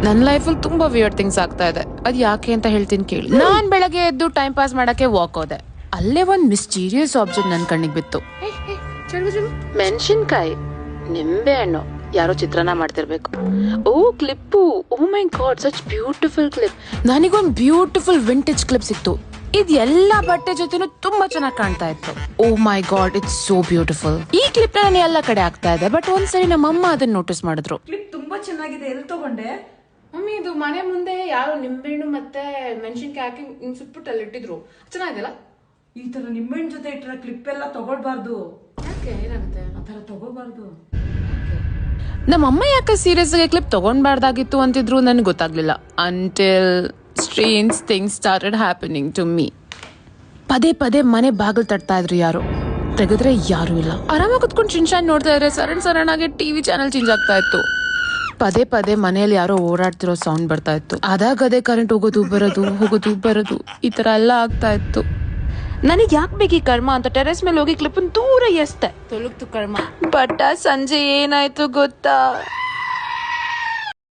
ನನ್ನ ಲೈಫಲ್ಲಿ ತುಂಬಾ ವಿಯರ್ಡ್ ಥಿಂಗ್ಸ್ ಆಗ್ತಾ ಇದೆ. ಅದ್ ಯಾಕೆ ಅಂತ ಹೇಳ್ತೀನಿ ಕೇಳಿ. ನಾನ್ ಬೆಳಗ್ಗೆ ಎದ್ದು ಟೈಮ್ ಪಾಸ್ ಮಾಡಕ್ಕೆ ವಾಕ್ ಹೋದೆ. ಅಲ್ಲೇ ಒಂದ್ ಮಿಸ್ಟೀರಿಯಸ್ ಆಬ್ಜೆಕ್ಟ್ ನನ್ ಕಣ್ಣಿಗೆ ಬಿತ್ತು. ಮೆಣಸಿನ್ಕಾಯಿ, ನಿಂಬೆ ಹಣ್ಣು, ಯಾರೋ ಚಿತ್ರಾನ್ನ ಮಾಡ್ತಿರ್ಬೇಕು. ಓ ಕ್ಲಿಪ್ಪು, ಓ ಮೈ ಗಾಡ್, ಸಚ್ ಬ್ಯೂಟಿಫುಲ್ ಕ್ಲಿಪ್. ನನಗೊಂದು ಬ್ಯೂಟಿಫುಲ್ ವಿಂಟೇಜ್ ಕ್ಲಿಪ್ ಸಿಕ್ತು. ಇದು ಎಲ್ಲಾ ಬಟ್ಟೆ ಜೊತೆನೂ ತುಂಬಾ ಚೆನ್ನಾಗಿ ಕಾಣ್ತಾ ಇತ್ತು. ಓ ಮೈ ಗಾಡ್, ಇಟ್ಸ್ ಸೋ ಬ್ಯೂಟಿಫುಲ್. ಈ ಕ್ಲಿಪ್ ನಾನು ಎಲ್ಲ ಕಡೆ ಆಗ್ತಾ ಇದೆ, ಬಟ್ ಒಂದ್ಸರಿ ನಮ್ಮಮ್ಮ ಅದನ್ನ ನೋಟಿಸ್ ಮಾಡಿದ್ರು. ಕ್ಲಿಪ್ ತುಂಬಾ ಚೆನ್ನಾಗಿದೆ, ಎಲ್ಲಿ ತಗೊಂಡೆ? ಮಮ್ಮಿ, ಇದು ಮನೆ ಮುಂದೆ ಯಾರೋ ನಿಂಬೆಹಣ್ಣು ಮತ್ತೆ ಮೆಣಸಿನ್ಕಾಯಿ ಹಾಕಿ ಸುಟ್ಬಿಟ್ಟು ಅಲ್ಲಿ ಇಟ್ಟಿದ್ರು. ಚೆನ್ನಾಗಿದೆಲ್ಲ. ಈ ತರ ನಿಂಬೆಹಣ್ಣು ಜೊತೆ ಇಟ್ಟರೆ ಕ್ಲಿಪ್ ಎಲ್ಲ ತಗೊಳ್ಬಾರ್ದು. ಯಾಕೆ, ಏನಾಗುತ್ತೆ? ಆ ತರ ತಗೋಬಾರ್ದು. ನಮ್ಮಮ್ಮ ಯಾಕೆ ಸೀರಿಯಸ್ ಆಗಿ ಕ್ಲಿಪ್ ತಗೊಂಡ್ಬಾರ್ದಾಗಿತ್ತು ಅಂತಿದ್ರು ನನ್ಗೆ ಗೊತ್ತಾಗ್ಲಿಲ್ಲ. Until strange things started happening to me. ಪದೇ ಪದೇ ಮನೆ ಬಾಗಿಲು ತಟ್ತಾ ಇದ್ರು ಯಾರು. ತೆಗೆದ್ರೆ ಯಾರು ಇಲ್ಲ. ಆರಾಮಾಗಿ ಕುತ್ಕೊಂಡು ಶಿನ್ಶಾನ್ ನೋಡ್ತಾ ಇದ್ರೆ ಸಡನ್ ಆಗಿ ಟಿವಿ ಚಾನಲ್ ಚೇಂಜ್ ಆಗ್ತಾ ಇತ್ತು. ಪದೇ ಪದೇ ಮನೆಯಲ್ಲಿ ಯಾರೋ ಓಡಾಡ್ತಿರೋ ಸೌಂಡ್ ಬರ್ತಾ ಇತ್ತು. ಅದೇ ಕರೆಂಟ್ ಹೋಗೋದು ಬರೋದು ಈ ತರ ಎಲ್ಲ ಆಗ್ತಾ ಇತ್ತು. ನನಗೆ ಯಾಕೆ ಬೇಕು ಈ ಕರ್ಮ ಅಂತ ಟೆರೆಸ್ ಮೇಲೆ ಹೋಗಿ ಕ್ಲಿಪ್ ದೂರ ಎಸ್ತೆ. ತೊಲಗ್ತು ಕರ್ಮ. ಬಟ್ ಸಂಜೆ ಏನಾಯ್ತು ಗೊತ್ತಾ?